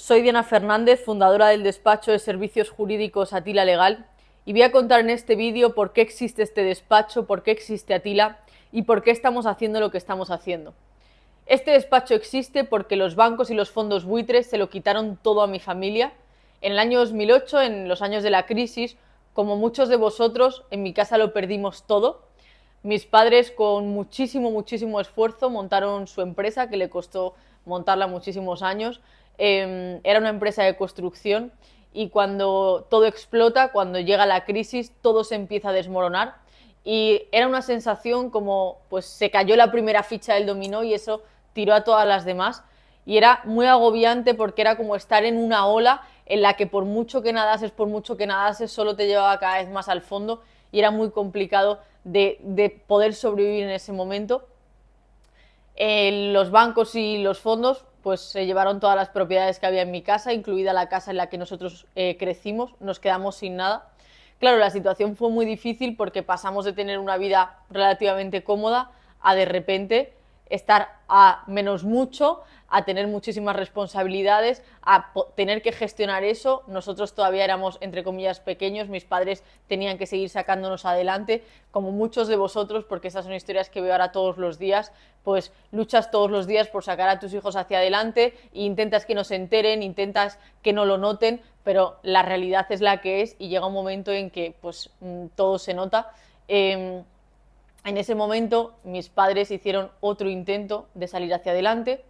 Soy Diana Fernández, fundadora del despacho de servicios jurídicos Atila Legal, y voy a contar en este vídeo por qué existe este despacho, por qué existe Atila y por qué estamos haciendo lo que estamos haciendo. Este despacho existe porque los bancos y los fondos buitres se lo quitaron todo a mi familia. En el año 2008, en los años de la crisis, como muchos de vosotros, en mi casa lo perdimos todo. Mis padres, con muchísimo esfuerzo, montaron su empresa, que le costó montarla muchísimos años. Era una empresa de construcción y cuando todo explota, cuando llega la crisis, todo se empieza a desmoronar. Y era una sensación como, pues se cayó la primera ficha del dominó y eso tiró a todas las demás. Y era muy agobiante porque era como estar en una ola en la que por mucho que nadases, solo te llevaba cada vez más al fondo y era muy complicado de poder sobrevivir en ese momento. Los bancos y los fondos pues se llevaron todas las propiedades que había en mi casa, incluida la casa en la que nosotros crecimos, nos quedamos sin nada. Claro, la situación fue muy difícil porque pasamos de tener una vida relativamente cómoda a de repente estar a menos mucho, a tener muchísimas responsabilidades, a tener que gestionar eso. Nosotros todavía éramos, entre comillas, pequeños, mis padres tenían que seguir sacándonos adelante, como muchos de vosotros, porque esas son historias que veo ahora todos los días, pues luchas todos los días por sacar a tus hijos hacia adelante e intentas que no se enteren, intentas que no lo noten, pero la realidad es la que es y llega un momento en que pues todo se nota. En ese momento mis padres hicieron otro intento de salir hacia adelante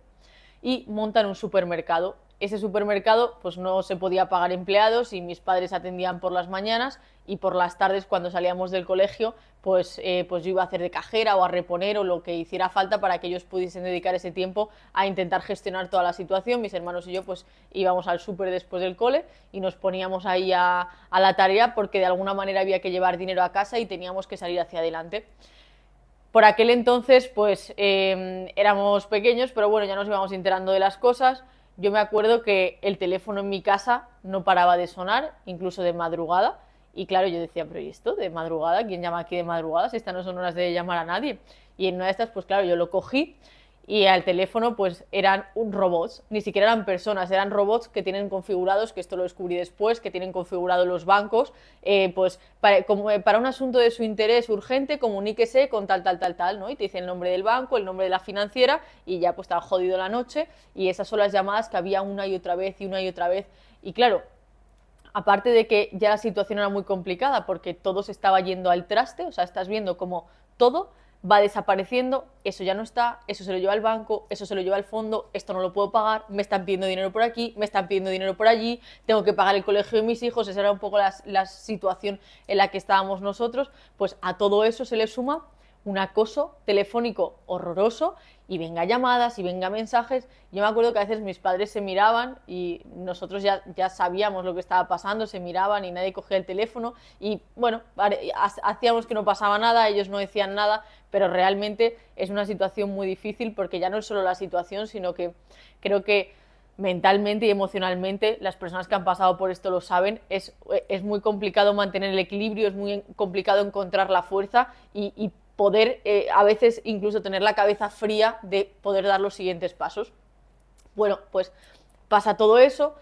y montan un supermercado. Ese supermercado pues no se podía pagar empleados y mis padres atendían por las mañanas y por las tardes cuando salíamos del colegio pues yo iba a hacer de cajera o a reponer o lo que hiciera falta para que ellos pudiesen dedicar ese tiempo a intentar gestionar toda la situación. Mis hermanos y yo pues íbamos al súper después del cole y nos poníamos ahí a la tarea porque de alguna manera había que llevar dinero a casa y teníamos que salir hacia adelante. Por aquel entonces, pues éramos pequeños, pero bueno, ya nos íbamos enterando de las cosas. Yo me acuerdo que el teléfono en mi casa no paraba de sonar, incluso de madrugada. Y claro, yo decía, pero ¿y esto de madrugada? ¿Quién llama aquí de madrugada? Si estas no son horas de llamar a nadie. Y en una de estas, pues claro, yo lo cogí y al teléfono pues eran robots, ni siquiera eran personas, eran robots que tienen configurados, que esto lo descubrí después, que tienen configurados los bancos, pues para un asunto de su interés urgente, comuníquese con tal, ¿no? Y te dice el nombre del banco, el nombre de la financiera y ya pues estaba jodido la noche y esas son las llamadas que había una y otra vez. Y claro, aparte de que ya la situación era muy complicada porque todo se estaba yendo al traste, o sea, estás viendo como todo va desapareciendo, eso ya no está, eso se lo lleva el banco, eso se lo lleva el fondo, esto no lo puedo pagar, me están pidiendo dinero por aquí, me están pidiendo dinero por allí, tengo que pagar el colegio de mis hijos. Esa era un poco la situación en la que estábamos nosotros. Pues a todo eso se le suma un acoso telefónico horroroso y venga llamadas y venga mensajes. Yo me acuerdo que a veces mis padres se miraban y nosotros ya sabíamos lo que estaba pasando, se miraban y nadie cogía el teléfono y bueno, hacíamos que no pasaba nada, ellos no decían nada, pero realmente es una situación muy difícil porque ya no es solo la situación, sino que creo que mentalmente y emocionalmente, las personas que han pasado por esto lo saben, es muy complicado mantener el equilibrio, es muy complicado encontrar la fuerza y poder a veces incluso tener la cabeza fría de poder dar los siguientes pasos. Bueno, pues pasa todo eso,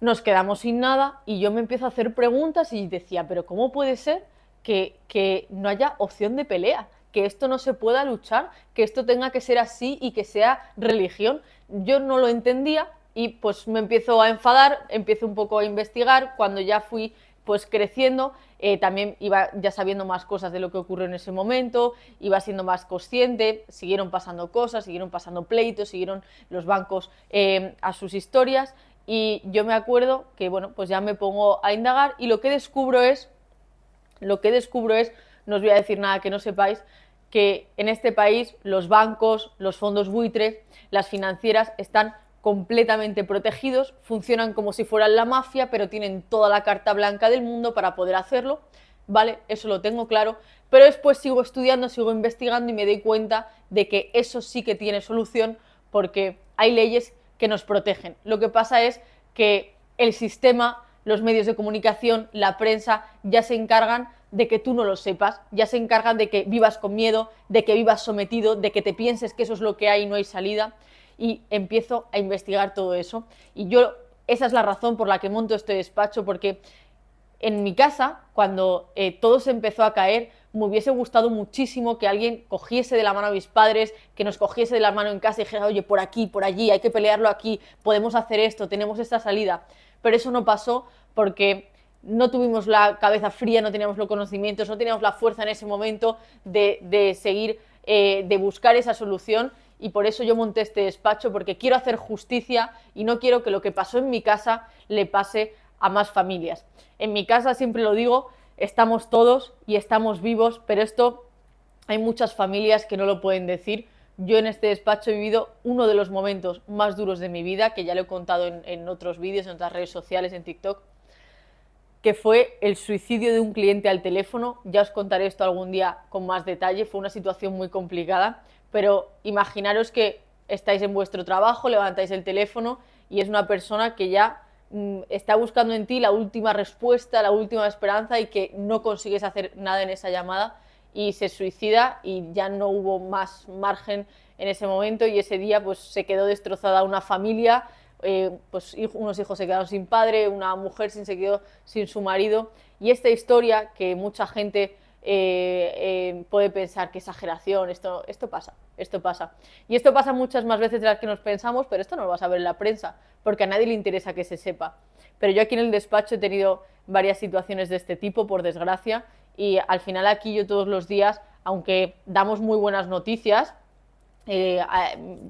nos quedamos sin nada y yo me empiezo a hacer preguntas y decía, pero ¿cómo puede ser que no haya opción de pelea? Que esto no se pueda luchar, que esto tenga que ser así y que sea religión. Yo no lo entendía y pues me empiezo a enfadar, empiezo un poco a investigar. Cuando ya fui pues creciendo, también iba ya sabiendo más cosas de lo que ocurrió en ese momento, iba siendo más consciente, siguieron pasando cosas, siguieron pasando pleitos, siguieron los bancos a sus historias y yo me acuerdo que bueno, pues ya me pongo a indagar y lo que descubro es, no os voy a decir nada que no sepáis, que en este país los bancos, los fondos buitres, las financieras están completamente protegidos, funcionan como si fueran la mafia, pero tienen toda la carta blanca del mundo para poder hacerlo, ¿vale? Eso lo tengo claro, pero después sigo estudiando, sigo investigando y me doy cuenta de que eso sí que tiene solución porque hay leyes que nos protegen. Lo que pasa es que el sistema, los medios de comunicación, la prensa ya se encargan de que tú no lo sepas, ya se encargan de que vivas con miedo, de que vivas sometido, de que te pienses que eso es lo que hay y no hay salida. Y empiezo a investigar todo eso y yo esa es la razón por la que monto este despacho, porque en mi casa, cuando todo se empezó a caer, me hubiese gustado muchísimo que alguien cogiese de la mano a mis padres, que nos cogiese de la mano en casa y dijera, oye, por aquí, por allí, hay que pelearlo aquí, podemos hacer esto, tenemos esta salida. Pero eso no pasó porque no tuvimos la cabeza fría, no teníamos los conocimientos, no teníamos la fuerza en ese momento de seguir, de buscar esa solución. Y por eso yo monté este despacho, porque quiero hacer justicia y no quiero que lo que pasó en mi casa le pase a más familias. En mi casa, siempre lo digo, estamos todos y estamos vivos, pero esto hay muchas familias que no lo pueden decir. Yo en este despacho he vivido uno de los momentos más duros de mi vida, que ya lo he contado en otros vídeos, en otras redes sociales, en TikTok, que fue el suicidio de un cliente al teléfono. Ya os contaré esto algún día con más detalle, fue una situación muy complicada, pero imaginaros que estáis en vuestro trabajo, levantáis el teléfono y es una persona que ya está buscando en ti la última respuesta, la última esperanza y que no consigues hacer nada en esa llamada y se suicida y ya no hubo más margen en ese momento y ese día pues se quedó destrozada una familia, pues unos hijos se quedaron sin padre, una mujer se quedó sin su marido y esta historia que mucha gente puede pensar que exageración, esto pasa. Y esto pasa muchas más veces de las que nos pensamos, pero esto no lo vas a ver en la prensa, porque a nadie le interesa que se sepa. Pero yo aquí en el despacho he tenido varias situaciones de este tipo, por desgracia, y al final aquí yo todos los días, aunque damos muy buenas noticias, te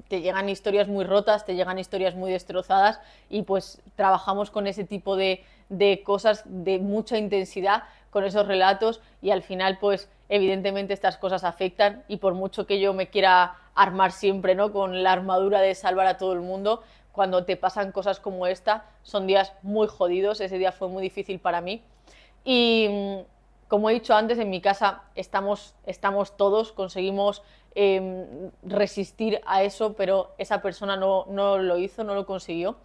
llegan historias muy rotas, te llegan historias muy destrozadas y pues trabajamos con ese tipo de cosas de mucha intensidad, con esos relatos y al final pues evidentemente estas cosas afectan y por mucho que yo me quiera armar siempre, ¿no?, con la armadura de salvar a todo el mundo, cuando te pasan cosas como esta son días muy jodidos. Ese día fue muy difícil para mí y como he dicho antes, en mi casa estamos todos, conseguimos resistir a eso, pero esa persona no lo hizo, no lo consiguió.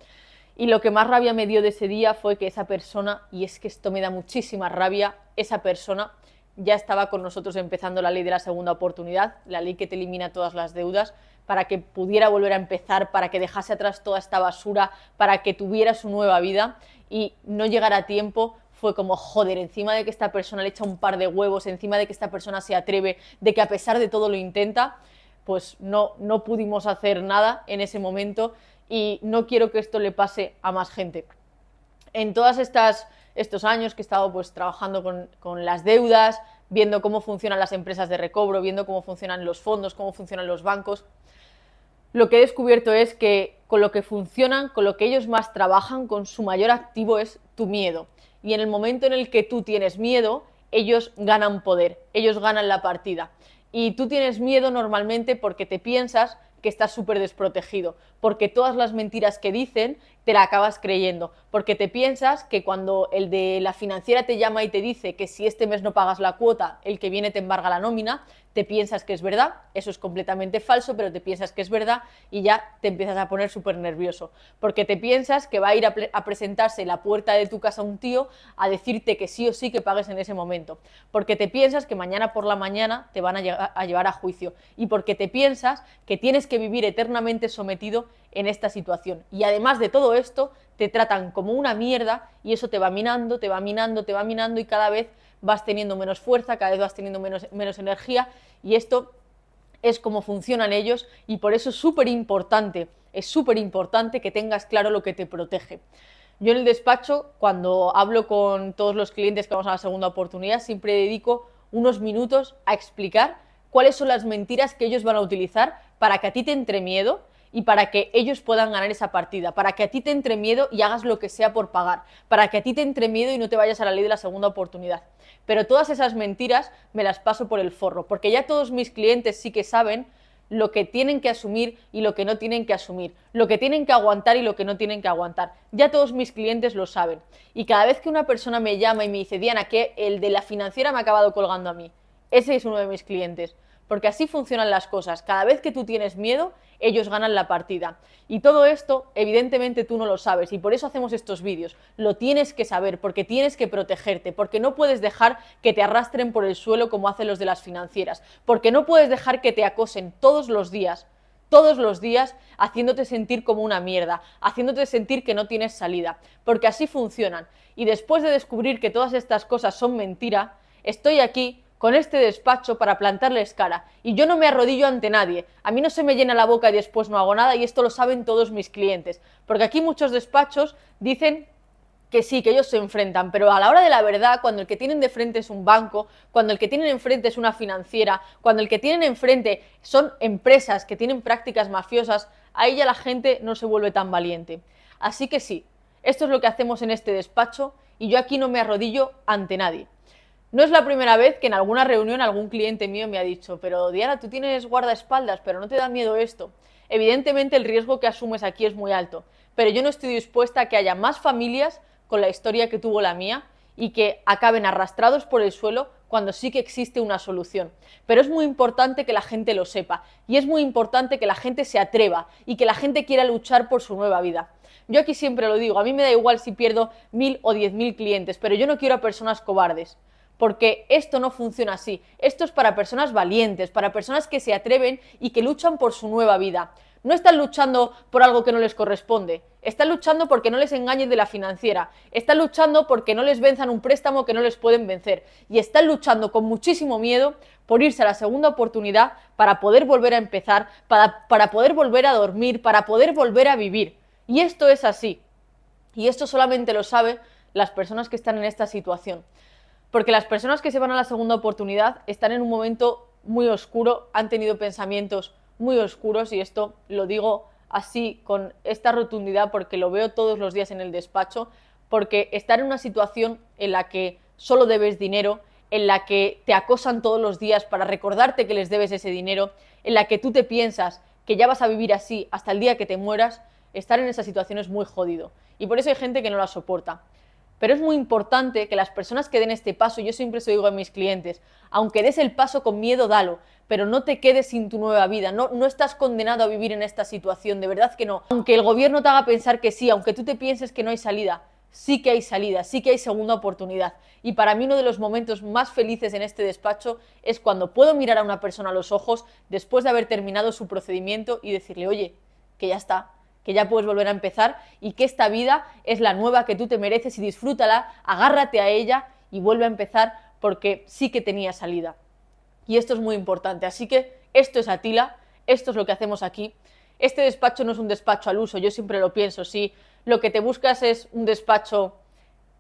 Y lo que más rabia me dio de ese día fue que esa persona, y es que esto me da muchísima rabia, esa persona ya estaba con nosotros empezando la ley de la segunda oportunidad, la ley que te elimina todas las deudas, para que pudiera volver a empezar, para que dejase atrás toda esta basura, para que tuviera su nueva vida y no llegara a tiempo. Fue como, joder, encima de que esta persona le echa un par de huevos, encima de que esta persona se atreve, de que a pesar de todo lo intenta, pues no pudimos hacer nada en ese momento y no quiero que esto le pase a más gente. En todos estos años que he estado pues trabajando con las deudas, viendo cómo funcionan las empresas de recobro, viendo cómo funcionan los fondos, cómo funcionan los bancos, lo que he descubierto es que con lo que funcionan, con lo que ellos más trabajan, con su mayor activo es tu miedo. Y en el momento en el que tú tienes miedo, ellos ganan poder, ellos ganan la partida. Y tú tienes miedo normalmente porque te piensas que estás súper desprotegido, porque todas las mentiras que dicen te la acabas creyendo, porque te piensas que cuando el de la financiera te llama y te dice que si este mes no pagas la cuota, el que viene te embarga la nómina, te piensas que es verdad, eso es completamente falso, pero te piensas que es verdad y ya te empiezas a poner súper nervioso, porque te piensas que va a ir a presentarse en la puerta de tu casa un tío a decirte que sí o sí que pagues en ese momento, porque te piensas que mañana por la mañana te van a llevar a juicio y porque te piensas que tienes que vivir eternamente sometido en esta situación. Y además de todo esto, te tratan como una mierda y eso te va minando, te va minando, te va minando y cada vez vas teniendo menos fuerza, cada vez vas teniendo menos energía y esto es como funcionan ellos y por eso es súper importante que tengas claro lo que te protege. Yo en el despacho, cuando hablo con todos los clientes que vamos a la segunda oportunidad, siempre dedico unos minutos a explicar cuáles son las mentiras que ellos van a utilizar para que a ti te entre miedo y para que ellos puedan ganar esa partida, para que a ti te entre miedo y hagas lo que sea por pagar, para que a ti te entre miedo y no te vayas a la ley de la segunda oportunidad. Pero todas esas mentiras me las paso por el forro, porque ya todos mis clientes sí que saben lo que tienen que asumir y lo que no tienen que asumir, lo que tienen que aguantar y lo que no tienen que aguantar. Ya todos mis clientes lo saben. Y cada vez que una persona me llama y me dice, Diana, que el de la financiera me ha acabado colgando a mí, ese es uno de mis clientes. Porque así funcionan las cosas. Cada vez que tú tienes miedo, ellos ganan la partida. Y todo esto, evidentemente, tú no lo sabes. Y por eso hacemos estos vídeos. Lo tienes que saber, porque tienes que protegerte. Porque no puedes dejar que te arrastren por el suelo como hacen los de las financieras. Porque no puedes dejar que te acosen todos los días todos los días haciéndote sentir como una mierda, haciéndote sentir que no tienes salida, porque así funcionan. Y después de descubrir que todas estas cosas son mentira, estoy aquí con este despacho para plantarles cara. Y yo no me arrodillo ante nadie, a mí no se me llena la boca y después no hago nada, y esto lo saben todos mis clientes, porque aquí muchos despachos dicen que sí, que ellos se enfrentan, pero a la hora de la verdad, cuando el que tienen de frente es un banco, cuando el que tienen enfrente es una financiera, cuando el que tienen enfrente son empresas que tienen prácticas mafiosas, ahí ya la gente no se vuelve tan valiente. Así que sí, esto es lo que hacemos en este despacho y yo aquí no me arrodillo ante nadie. No es la primera vez que en alguna reunión algún cliente mío me ha dicho, pero Diana, tú tienes guardaespaldas, pero ¿no te da miedo esto? Evidentemente el riesgo que asumes aquí es muy alto, pero yo no estoy dispuesta a que haya más familias con la historia que tuvo la mía y que acaben arrastrados por el suelo cuando sí que existe una solución. Pero es muy importante que la gente lo sepa y es muy importante que la gente se atreva y que la gente quiera luchar por su nueva vida. Yo aquí siempre lo digo, a mí me da igual si pierdo 1000 o 10.000 clientes, pero yo no quiero a personas cobardes. Porque esto no funciona así. Esto es para personas valientes, para personas que se atreven y que luchan por su nueva vida. No están luchando por algo que no les corresponde. Están luchando porque no les engañen de la financiera. Están luchando porque no les venzan un préstamo que no les pueden vencer. Y están luchando con muchísimo miedo por irse a la segunda oportunidad para poder volver a empezar, para poder volver a dormir, para poder volver a vivir. Y esto es así. Y esto solamente lo saben las personas que están en esta situación. Porque las personas que se van a la segunda oportunidad están en un momento muy oscuro, han tenido pensamientos muy oscuros y esto lo digo así con esta rotundidad porque lo veo todos los días en el despacho, porque estar en una situación en la que solo debes dinero, en la que te acosan todos los días para recordarte que les debes ese dinero, en la que tú te piensas que ya vas a vivir así hasta el día que te mueras, estar en esa situación es muy jodido y por eso hay gente que no la soporta. Pero es muy importante que las personas que den este paso, yo siempre se lo digo a mis clientes, aunque des el paso con miedo, dalo, pero no te quedes sin tu nueva vida, no estás condenado a vivir en esta situación, de verdad que no. Aunque el gobierno te haga pensar que sí, aunque tú te pienses que no hay salida, sí que hay salida, sí que hay segunda oportunidad. Y para mí uno de los momentos más felices en este despacho es cuando puedo mirar a una persona a los ojos después de haber terminado su procedimiento y decirle, oye, que ya está, que ya puedes volver a empezar y que esta vida es la nueva que tú te mereces y disfrútala, agárrate a ella y vuelve a empezar porque sí que tenía salida. Y esto es muy importante, así que esto es Atila, esto es lo que hacemos aquí. Este despacho no es un despacho al uso, yo siempre lo pienso, si lo que te buscas es un despacho,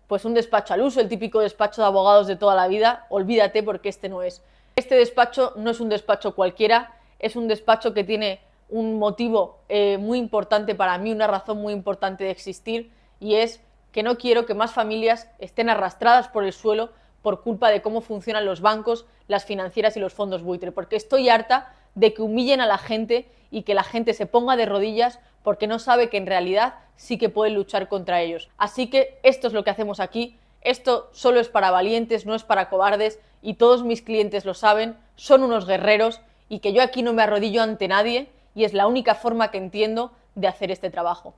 pues un despacho al uso, el típico despacho de abogados de toda la vida, olvídate porque este no es. Este despacho no es un despacho cualquiera, es un despacho que tiene un motivo muy importante para mí, una razón muy importante de existir y es que no quiero que más familias estén arrastradas por el suelo por culpa de cómo funcionan los bancos, las financieras y los fondos buitre, porque estoy harta de que humillen a la gente y que la gente se ponga de rodillas porque no sabe que en realidad sí que pueden luchar contra ellos. Así que esto es lo que hacemos aquí, esto solo es para valientes, no es para cobardes y todos mis clientes lo saben, son unos guerreros y que yo aquí no me arrodillo ante nadie y es la única forma que entiendo de hacer este trabajo.